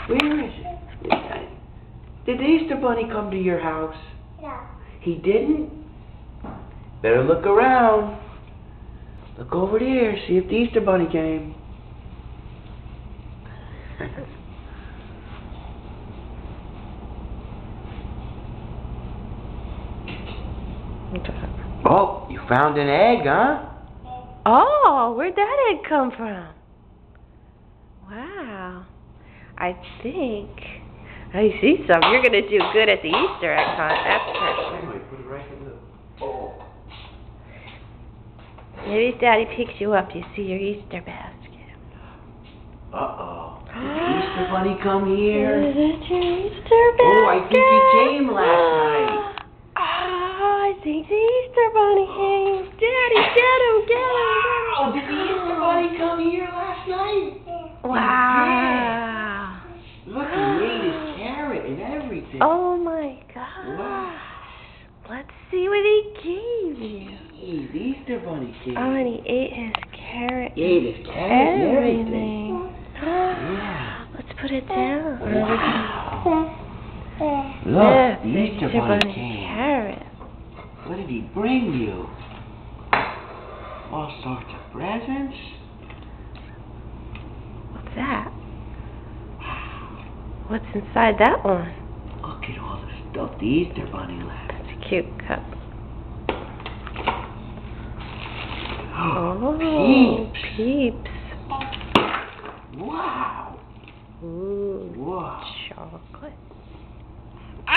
Where is it? Did the Easter Bunny come to your house? No. He didn't? Better look around. Look over there, see if the Easter Bunny came. Oh, you found an egg, huh? Oh, where'd that egg come from? Wow. I think I see some. You're going to do good at the Easter egg hunt, that's for sure. Put it right in the... Oh. Maybe if Daddy picks you up, you see your Easter basket. Uh-oh. Did the Easter Bunny come here? Is it your Easter basket? Oh, I think he came last night. Oh, I think the Easter Bunny came. Daddy, get him, get him. Oh, did the Easter Bunny come here last night? Wow. Look, he ate his carrot and everything. Oh my gosh. Wow. Let's see what he gave you. Jeez, the Easter Bunny came. Oh, and he ate his carrot. He ate his carrot and everything. Yeah. Let's put it down. Wow. Look, the Easter Bunny came. Carrot. What did he bring you? All sorts of presents? What's that? What's inside that one? Look at all the stuff the Easter Bunny left. That's a cute cup. Oh, Peeps. Peeps. Wow. Ooh. Wow. Chocolate. I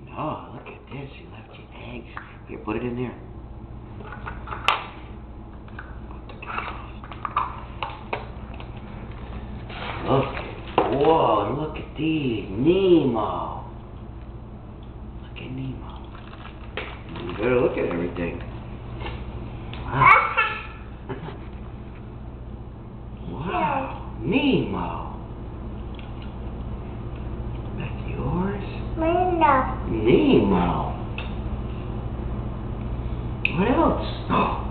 know, look at this. You left your eggs. Here, put it in there. Look. Whoa, look at these. Nemo. Look at Nemo. You better look at everything. Wow. Wow. Nemo. That's yours? Nemo. What else? Oh.